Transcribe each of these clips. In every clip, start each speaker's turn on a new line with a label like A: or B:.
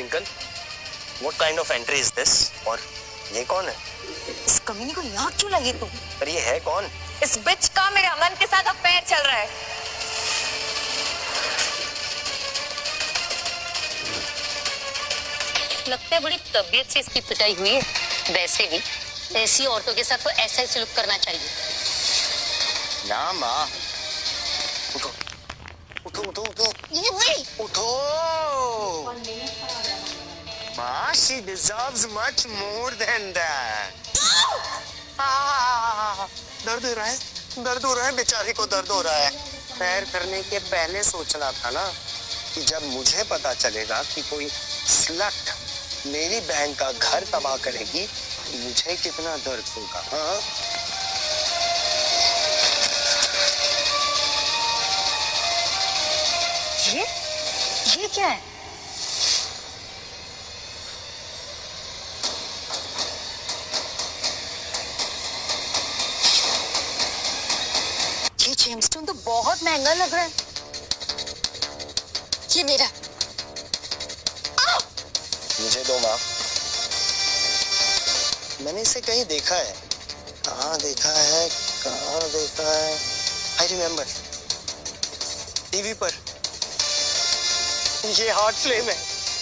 A: Twinkle, what kind of entry is this? और ये कौन है?
B: इस कमीने को यहाँ क्यों लगी तू?
A: पर ये है कौन?
B: इस बिच का मेरे अमन के साथ अफेयर चल रहा है।
C: लगता है बड़ी तबीयत से इसकी पिटाई हुई है। वैसे भी ऐसी औरतों के साथ तो ऐसा ही सलूक करना चाहिए।
A: ना माँ, उठो उठो उठो उठो उठो। माँ, she deserves much more than that. दर्द हो रहा है, दर्द हो रहा है, बेचारी को दर्द हो रहा है। पैर करने के पहले सोचना था ना कि जब मुझे पता चलेगा कि कोई स्लट मेरी बहन का घर तबाह करेगी, मुझे कितना दर्द होगा। हाँ,
B: ये क्या है? ये जेमस्टोन तो बहुत महंगा लग रहा है। ये मेरा।
A: मुझे दो माँ। मैंने इसे कहीं देखा है। कहाँ देखा है, कहाँ देखा है? आई रिमेम्बर, टीवी पर। ये हार्ट फ्लेम है,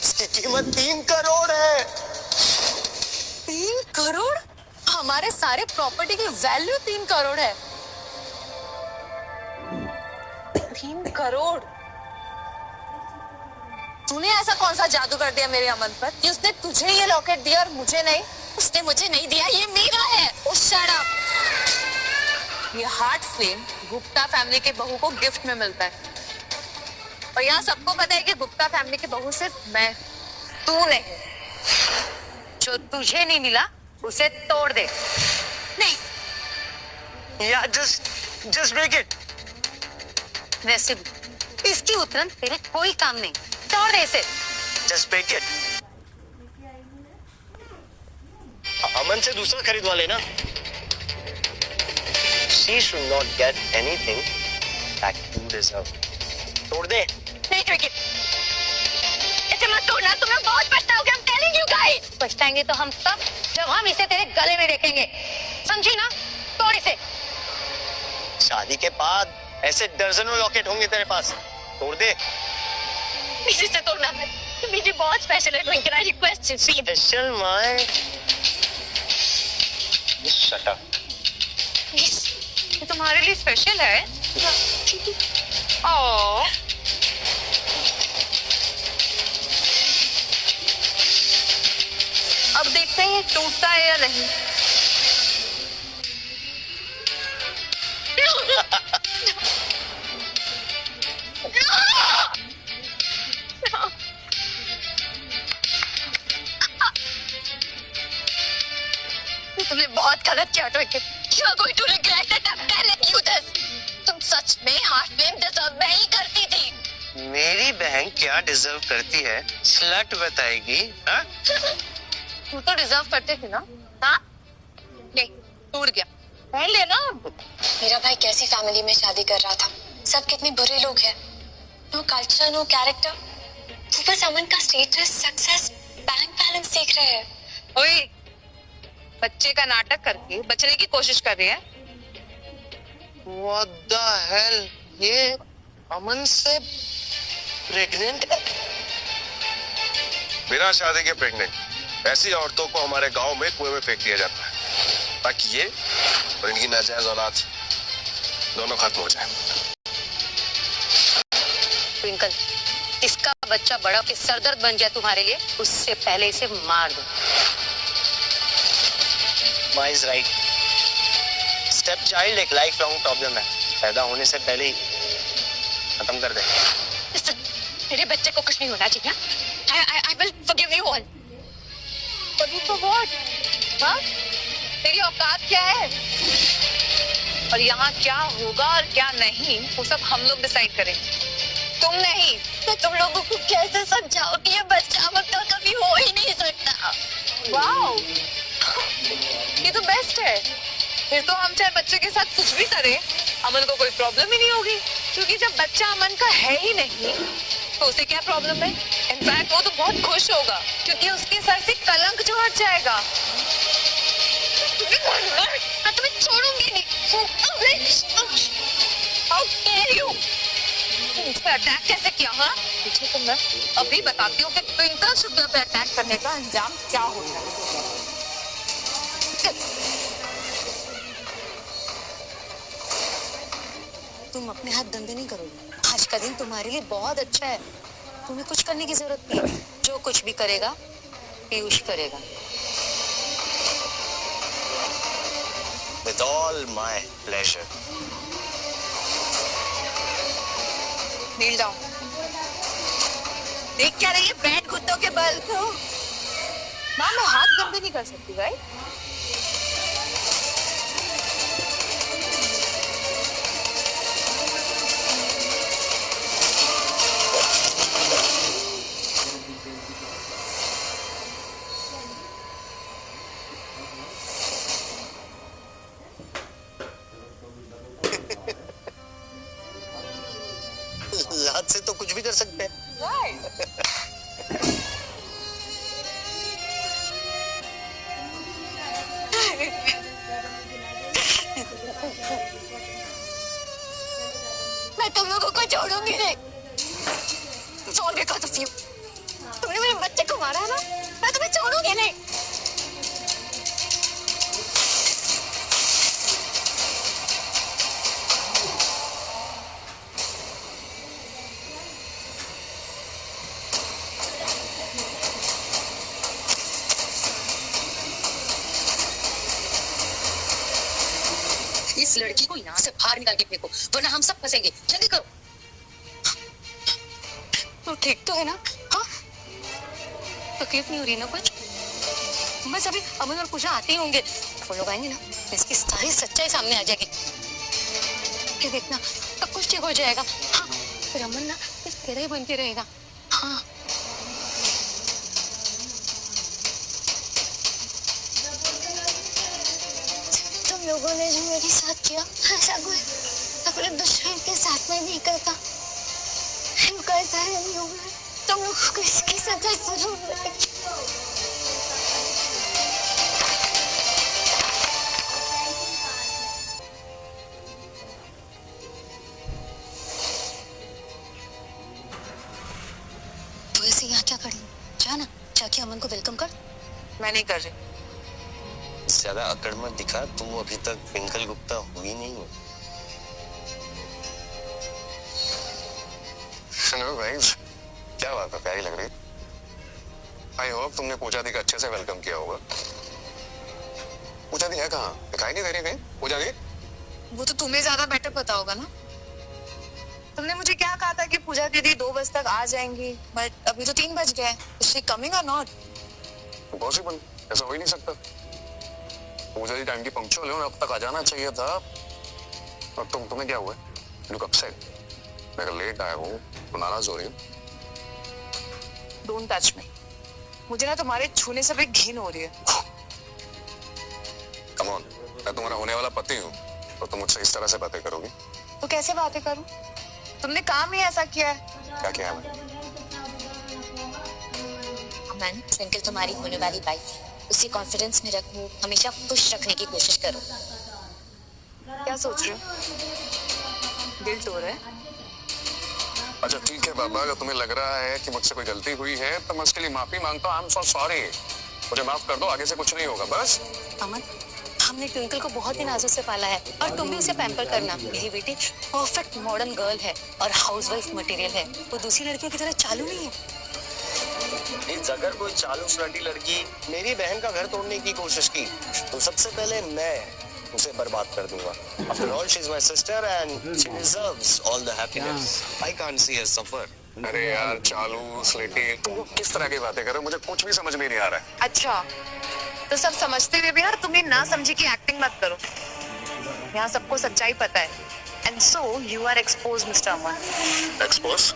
A: इसकी कीमत 3 करोड़ है।
B: 3 करोड़? हमारे सारे प्रॉपर्टी की वैल्यू 3 करोड़ है। 3 करोड़? तूने ऐसा कौन सा जादू कर दिया मेरे अमन पर कि उसने तुझे ये लॉकेट दिया और मुझे नहीं?
C: उसने मुझे नहीं दिया, ये मेरा है।
B: ओ शट अप। ये हार्ट फ्लेम गुप्ता फैमिली के बहू को गिफ्ट में मिलता है और यहाँ सबको पता है कि गुप्ता फैमिली की बहू सिर्फ मैं, तू नहीं। जो तुझे नहीं मिला उसे तोड़ दे।
C: नहीं,
A: या just break it.
C: वैसे भी इसकी उतरन तेरे कोई काम नहीं। तोड़ दे इसे।
A: Just break it. अमन से दूसरा खरीदवा लेना। She should not get anything that you deserve. तोड़ दे।
C: नहीं ट्रिकी, इसे मत तोड़ना, तुम्हें बहुत पछताओगे। I'm telling you guys। पछताएंगे तो हम तब जब हम इसे तेरे गले में देखेंगे, समझी ना? तोड़ इसे।
A: शादी के बाद ऐसे दर्जनों लॉकेट होंगे तेरे पास, तोड़ दे।
C: इसी से तोड़ना है, तो मेरी बहुत स्पेशल है twinkle. I request you, please।
A: Special my. Shut up.
B: ये तुम्हारे लिए स्पेशल है। ओह, अब देखते हैं ये टूटता है या नहीं।
C: तुमने बहुत गलत किया twinkle. You are going to regret it. I'm telling you this। तुम सच में हार्ट फ्लेम डिजर्व नहीं करती थी।
A: मेरी बहन क्या डिजर्व करती है, स्लट बताएगी। हाँ?
B: तू तो डिजर्व करते थे ना? हाँ? नहीं, टूट गया। पहन लेना।
D: मेरा भाई कैसी फैमिली में शादी कर रहा था, सब कितने बुरे लोग हैं। No culture, no character. वो बस अमन का स्टेटस, सक्सेस, बैंक बैलेंस देख रहे हैं।
B: ओए, बच्चे का नाटक करके बचने की कोशिश कर रही है।
A: What the hell? ये अमन से प्रेग्नेंट है?
E: बिना शादी के प्रेग्नेंट। ऐसी औरतों को हमारे गांव में कुएं में फेंक दिया जाता है ताकि ये और इनकी नाजायज औलाद दोनों खत्म हो जाए।
C: ट्विंकल, इसका बच्चा बड़ा के सरदर्द बन जाए तुम्हारे लिए, उससे पहले इसे मार दो।
A: माँ इज राइट। स्टेप चाइल्ड एक लाइफ लॉन्ग प्रॉब्लम है, पैदा होने से पहले ही खत्म कर दे।
C: मेरे बच्चे को कुछ नहीं होना चाहिए। I will forgive you all।
B: Forgive for what? हाँ? तेरी औकात क्या है? और यहाँ क्या होगा और क्या नहीं, वो सब हम लोग डिसाइड करेंगे, तुम नहीं।
C: तो तुम लोगों को कैसे समझाओ कि ये बच्चा मतलब कभी हो ही नहीं सकता?
B: वाओ, ये तो बेस्ट है। फिर तो हम चाहे बच्चे के साथ कुछ भी करें, अमन को कोई प्रॉब्लम ही नहीं होगी, क्योंकि जब बच्चा अमन का है ही नहीं तो उसे क्या प्रॉब्लम है? इनफैक्ट वो तो बहुत खुश होगा क्योंकि उसके सर से कलंक जो हट जाएगा।
C: मैं तुम्हें छोड़ूंगी नहीं।
B: How dare you? मुझ पे अटैक कैसे किया? हाँ, तुझे तो मैं अभी बताती हूँ कि ट्विंकल शुक्ला पे अटैक करने का अंजाम क्या होता है।
C: तुम अपने हाथ गंदे नहीं करोगे। आज का दिन तुम्हारे लिए बहुत अच्छा है। तुम्हें कुछ करने की जरूरत नहीं है। जो कुछ भी करेगा पीयूष करेगा।
A: With all my pleasure.
B: Kneel down. देख क्या रही है बैंड कुत्तों के बल को? माँ मैं हाथ गंदे नहीं कर सकती राइट?
A: लात से तो कुछ भी कर सकते हैं।
C: मैं तुम लोगों को छोड़ूंगी नहीं। छोड़ने का तो क्यों? तुमने मेरे बच्चे को मारा है ना? मैं तुम्हें छोड़ूंगी नहीं। इस लड़की को यहाँ से बाहर निकाल के फेंको वरना हम सब फंसेंगे। जल्दी करो। तो ठीक तो है ना? हाँ तकलीफ नहीं हो रही ना कुछ? बस अभी अमन और पूजा आते ही होंगे। वो लोग आएंगे ना इसकी सारी सच्चाई सामने आ जाएगी। ये देखना सब कुछ ठीक हो जाएगा। हाँ फिर अमन ना तेरा ही बन के रहेगा। हाँ लोगों ने जो मेरे साथ किया ऐसा कोई अपने दुश्मन के साथ में नहीं करता। इनका ऐसा नहीं होगा। तुम लोगों को इसकी सजा जरूर मिलेगी। तो ऐसे यहाँ क्या खड़ी? जा ना जाके अमन को वेलकम कर।
B: मैं नहीं कर रही।
A: ज्यादा अकड़ मत दिखा, तू अभी तक ट्विंकल गुप्ता हुई नहीं है।
F: सुनो भाई, क्या बात है, प्यारी लग रही। आई होप तुमने पूजा दी का अच्छे से वेलकम किया होगा। पूजा दी है कहाँ? दिखाई नहीं दे रही कहीं पूजा दी?
B: वो तो तुम्हें ज्यादा बेटर पता होगा ना। तुमने मुझे क्या कहा था कि पूजा दीदी 2 बजे तक आ जाएंगी, बट अभी तो 3 बज गए। इज शी कमिंग और नॉट?
F: पॉसिबल, ऐसा हो ही नहीं सकता। पूजा दी टाइम की पंक्चुअल है, अब तक आ जाना चाहिए था। और तुम्हें क्या हुआ? Look upset. मैं अगर लेट आया हूँ तो नाराज हो रही हूँ।
B: Don't touch me. मुझे ना तुम्हारे छूने से भी घिन हो रही है।
F: कम ऑन, मैं तुम्हारा होने वाला पति हूँ और तुम मुझसे इस तरह से बातें करोगी?
B: तो कैसे बातें करूं? तुमने काम ही ऐसा किया है।
F: क्या किया है?
C: अमन, ट्विंकल तुम्हारी होने वाली वाइफ है। उसी कॉन्फिडेंस में रखो, हमेशा खुश रखने की कोशिश करो।
B: क्या सोच रहे हो? गिल्ट हो रहा है?
F: अच्छा ठीक है बाबा, अगर तुम्हें लग रहा है कि मुझसे कोई गलती हुई है तो मैं उसके लिए माफी मांगता हूँ। I am so sorry. मुझे माफ कर दो, आगे से कुछ नहीं होगा बस।
C: अमन, हमने ट्विंकल को बहुत ही नाजुक से पाला है और तुम भी उसे पैम्पर करना। मेरी बेटी परफेक्ट मॉडर्न गर्ल है और हाउसवाइफ मटेरियल है। वो दूसरी लड़कियों की तरह चालू नहीं है।
A: अगर कोई चालू फ्लर्टी लड़की मेरी बहन का घर तोड़ने की कोशिश की तो सबसे पहले मैं उसे बर्बाद कर दूंगा। After all, she's my sister and she deserves all the happiness. I can't see her suffer.
F: अरे यार चालू स्लेटी, तुम किस तरह की बातें कर रहे हो? मुझे कुछ भी समझ में नहीं आ रहा है।
B: अच्छा, तो सब समझते हुए भी ना तुम ये ना समझी की एक्टिंग मत करो। यहाँ सबको सच्चाई पता है। And so you are exposed, Mr. Aman.
F: Expose?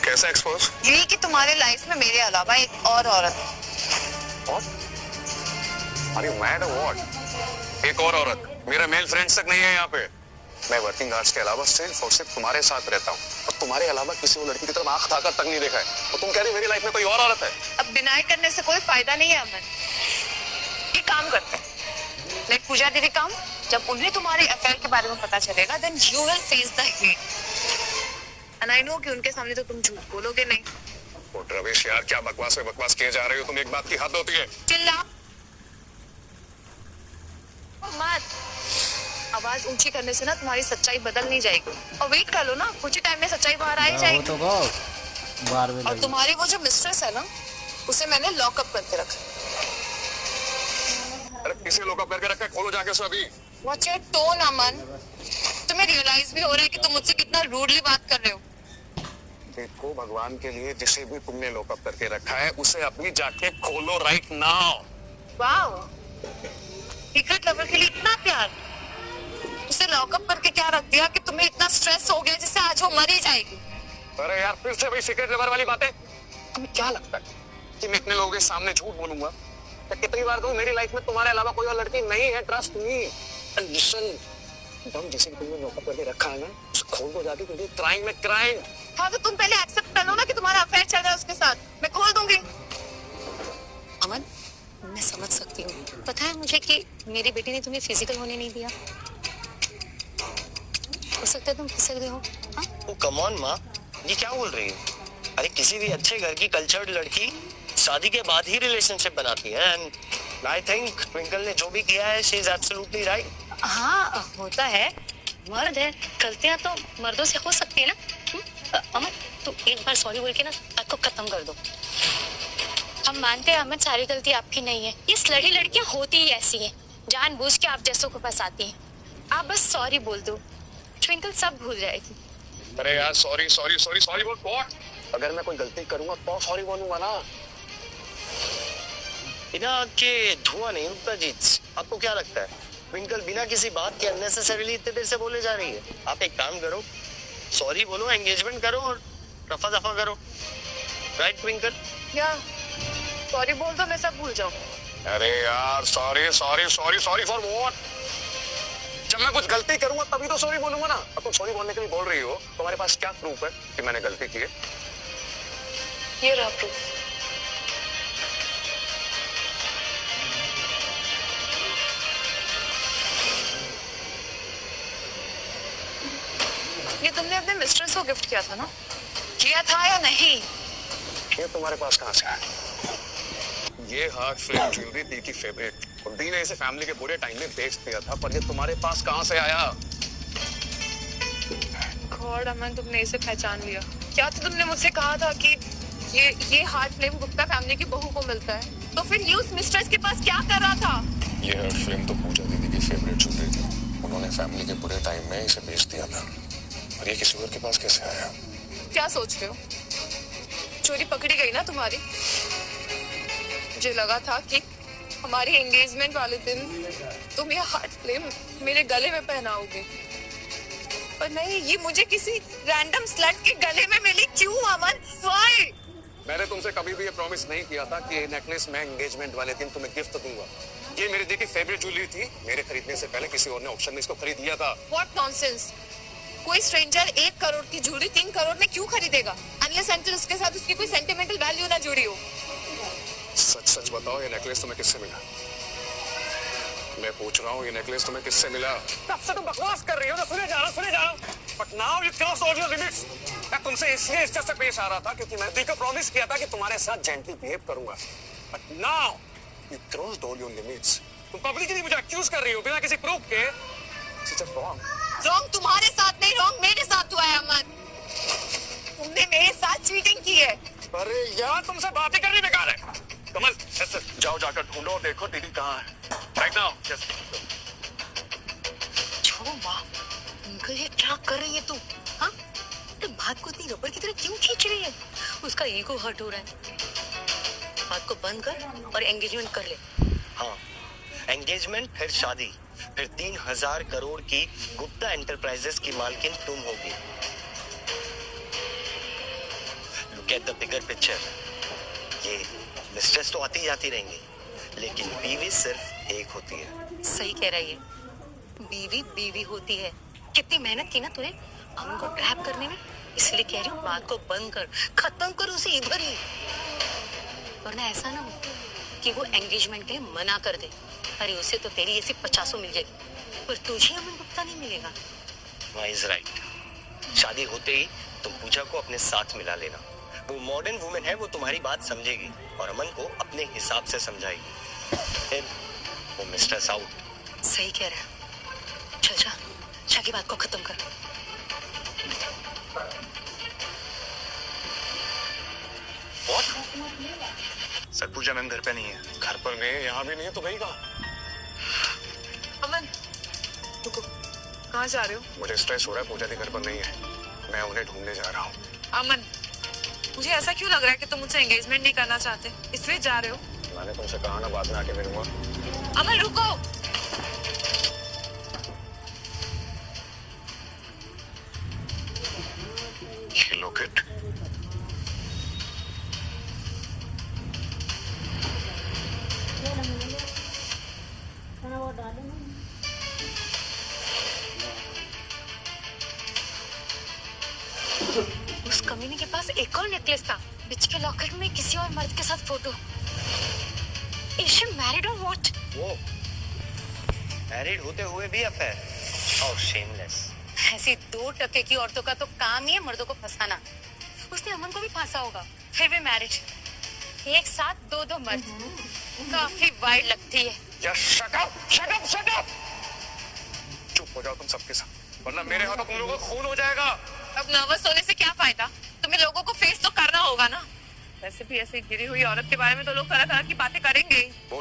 F: कैसा एक्सपोज?
B: ये कि तुम्हारे लाइफ में मेरे अलावा एक और औरत।
F: What? Are you mad or what? एक और औरत? मेरा मेल फ्रेंड्स तक नहीं है यहाँ पे। मैं वर्किंग आवर्स के अलावा सिर्फ और सिर्फ तुम्हारे साथ रहता हूँ और तुम्हारे अलावा किसी और लड़की की तरफ आंख उठाकर तक नहीं देखा है, और तुम कह रही मेरी लाइफ में कोई और औरत है।
B: अब डिनाई करने से कोई फायदा नहीं है अमन। ये काम करते हैं, लेट पूजा दीदी काम। जब उन्हें तुम्हारे अफेयर के बारे में पता चलेगा, then you will face the hate. And I know कि उनके सामने तो तुम झूठ बोलोगे नहीं।
F: ओ रवेश यार, क्या बकवास है बकवास किए जा रहे हो तुम, एक बात की हद होती है।
B: चिल्ला मत। आवाज ऊंची करने से ना तुम्हारी सच्चाई बदल नहीं जाएगी। और वेट कर लो ना, कुछ ही टाइम में सच्चाई बाहर आ ही जाएगी।
G: तो बार में
B: और तुम्हारी वो जो मिस्ट्रेस है ना, उसे मैंने लॉकअप करके रखा।
F: अरे किसी लॉकअप करके रखा है, खोलो जाके उसे अभी।
B: What's your tone, अमन? तुम्हें रियलाइज भी हो रहा है कि तुम मुझसे कितना रूडली बात कर रहे हो?
F: देखो भगवान के लिए, जिसे भी तुमने लॉकअप करके रखा है उसे अभी जाके खोलो right now.
B: Wow, secret lover के लिए इतना प्यार। उसे लॉकअप करके क्या रख दिया कि तुम्हें इतना स्ट्रेस हो गया जिससे आज वो मर ही जाएगी।
F: अरे यार फिर से वही सीक्रेट लवर वाली बातें। तुम्हें क्या लगता है कि मैं इतने लोगों के सामने झूठ बोलूंगा? कितनी बार कहूं मेरी लाइफ में तुम्हारे अलावा कोई और लड़की नहीं है, ट्रस्ट मी। लिसन, जैसे तुमने लॉकअप करके रखा है ना, उसे खोल दो जाके, क्योंकि क्राइम में क्राइम।
B: हाँ तो तुम पहले एक्सेप्ट कर लो ना कि तुम्हारा अफेयर चल रहा है उसके साथ। मैं खोल दूंगी।
C: अमन, मैं समझ सकती हूँ। पता है मुझे कि मेरी बेटी ने तुम्हें फिजिकल होने नहीं दिया। हो सकता है तुम फिसल गए हो। हाँ?
A: ओ कम ऑन माँ, ये क्या बोल रही हो? अरे किसी भी अच्छे घर की कल्चर्ड लड़की शादी के बाद ही रिलेशनशिप बनाती है। एंड आई थिंक ट्विंकल ने जो भी किया है, शी इज एब्सोल्युटली राइट।
C: हाँ होता है, मर्द है, गलतियां तो मर्दों से हो सकती है ना। अमन तू एक बार सॉरी बोल के ना बात को खत्म कर दो। हम मानते हैं अमन, सारी गलती आपकी नहीं है। ये स्लड़ी लड़कियां होती ही ऐसी हैं, जानबूझ के आप जैसों को फंसाती हैं। आप बस सॉरी बोल दो, ट्विंकल सब भूल जाएगी।
F: अरे यार सॉरी सॉरी सॉरी सॉरी बोल। व्हाट? अगर मैं कोई गलती करूंगा तो सॉरी बोलूंगा ना।
A: बिना आग के धुआं नहीं उठता जीत। आपको क्या लगता है ट्विंकल बिना किसी बात के अननेसेसरीली इतने देर से बोले जा रही है? आप एक काम करो, सॉरी बोलो, एंगेजमेंट करो और रफा दफा करो। Right twinkle?
B: या सॉरी बोल दो, मैं सब भूल जाऊँ।
F: अरे यार sorry sorry sorry sorry for what? जब मैं कुछ गलती करूंगा तभी तो सॉरी बोलूंगा ना। अब तुम सॉरी बोलने के लिए बोल रही हो, तुम्हारे पास क्या प्रूफ है कि मैंने गलती की है?
B: ये रहा प्रूफ। ये तुमने अपने मिस्ट्रेस को गिफ्ट किया था ना? किया था या नहीं?
F: ये तुम्हारे पास कहाँ से आया? ये हार्ट फ्लेम ज्वेलरी दी की फेवरेट, और दी ने इसे फैमिली के बुरे टाइम में बेच दिया था, पर ये तुम्हारे पास कहाँ से आया?
B: गॉड अमन, तुमने इसे पहचान लिया। क्या तो तुमने मुझसे कहा था कि ये हार्ट फ्लेम गुप्ता फैमिली की बहू को मिलता है, तो फिर ये उस मिस्ट्रेस के पास क्या कर रहा था?
F: ये हार्ट फ्लेम तो पूजा दीदी की फेवरेट ज्वेलरी थी, उन्होंने फैमिली के बुरे टाइम में इसे बेच दिया था, और ये किसी और के पास कैसे आया?
B: क्या सोच रहे हो? चोरी पकड़ी गई ना तुम्हारी। मुझे लगा था कि हमारी एंगेजमेंट वाले दिन तुम ये हार्ट फ्लेम मेरे गले में पहनाओगे, पर नहीं, ये मुझे किसी रैंडम स्लट के गले में मिली। क्यों अमन? व्हाई?
F: मैंने तुमसे कभी भी ये प्रॉमिस नहीं किया था कि ये नेकलेस मैं एंगेजमेंट वाले दिन तुम्हें गिफ्ट दूंगा। ये मेरी दी की फेवरेट ज्वेलरी थी, मेरे खरीदने से पहले किसी और ने ऑक्शन में इसको खरीद लिया था।
B: What nonsense! कोई स्ट्रेंजर 1 करोड़ की ज्वेलरी 3 करोड़ में क्यों खरीदेगा, अनलेस अनटिल उसके साथ उसकी कोई सेंटिमेंटल वैल्यू ना जुड़ी हो।
F: सच सच बताओ, ये नेकलेस तुम्हें किससे मिला? मैं पूछ रहा हूँ, ये नेकलेस तुम्हें किससे मिला? तब से तुम बकवास कर रही हो ना, सुने जा रहा हूँ। But now you cross all your limits. मैं तुमसे इसलिए इज्जत से पेश आ रहा था क्योंकि मैंने दी को प्रॉमिस किया था कि तुम्हारे साथ जेंटली बिहेव करूंगा। But now you crossed all your limits. तुम पब्लिकली मुझे एक्यूज कर रही हो बिना किसी प्रूफ के। It's just wrong.
B: रॉन्ग तुम्हारे साथ नहीं, रॉन्ग मेरे साथ हुआ है अमन। तुमने मेरे साथ चीटिंग की है।
F: अरे यार तुमसे बातें करनी बेकार है। कमल ऐसे जाओ, जाकर ढूंढो, देखो दीदी कहाँ है। Right now.
C: छोड़ो माँ, अंकल ये क्या कर रही है तू? हाँ, तो बात को इतनी रबर की तरह क्यों खींच रही है? उसका ईगो हर्ट हो रहा है। बात को बंद कर और एंगेजमेंट कर ले।
A: हाँ, एंगेजमेंट फिर शादी, फिर 3000 करोड़ की गुप्ता एंटरप्राइजेस की मालकिन तुम होगी। Look at the bigger picture. ये मिस्ट्रेस तो आती जाती रहेंगी, लेकिन बीवी सिर्फ एक होती है।
C: सही कह रही है, बीवी बीवी होती है कितनी मेहनत की ना तूने अमन को ट्रैप करने में, इसलिए कह रही हूँ बात को बंद कर, खत्म कर उसे इधर ही, वरना ऐसा ना हो कि वो एंगेजमेंट के लिए मना कर दे। अरे उसे तो तेरी ऐसी 50 मिल जाएगी, पर तुझे अमन गुप्ता नहीं मिलेगा।
A: Is right. शादी होते ही तुम पूजा को अपने साथ मिला लेना। वो मॉडर्न वुमेन है, वो तुम्हारी बात समझेगी और अमन को अपने हिसाब से समझाएगी। फिर वो मिस्टर आउट।
C: सही कह रहा है। चल जा, जाके बात को खत्म कर।
F: सर पूजा मैम घर पे नहीं है। घर पर नहीं है, यहाँ भी नहीं है, तो गई कहाँ?
B: अमन रुको, कहाँ जा रहे हो?
F: मुझे स्ट्रेस हो रहा है, पूजा भी घर पर नहीं है, मैं उन्हें ढूंढने जा रहा हूँ।
B: अमन मुझे ऐसा क्यों लग रहा है कि तुम मुझसे एंगेजमेंट नहीं करना चाहते, इसलिए जा रहे हो?
F: मैंने तुमसे कहा ना बाद में आके मिलूंगा।
B: अमन रुको।
F: ये लॉकेट
C: उस कमीने के पास एक और नेकलेस था, बीच के लॉकेट में किसी और मर्द के साथ photo. Is she married or what?
A: वो मैरिड होते हुए भी अफेयर, हाउ शेमलेस।
C: ऐसी 2% की औरतों का तो काम ही है मर्दों को फंसाना। उसने अमन को भी फांसा होगा, फिर भी मैरिज। एक साथ 2 मर्द, काफी वाइड लगती है।
F: Shut up. चुप हो जाओ तुम सबके सब, वरना मेरे हाथों तुम लोगों का खून हो जाएगा।
B: अब नर्वस होने से क्या फायदा, तुम्हें लोगों को फेस तो करना होगा ना। वैसे भी ऐसे गिरी हुई औरत के बारे में तो लोग तरह तरह की बातें करेंगे।
F: वो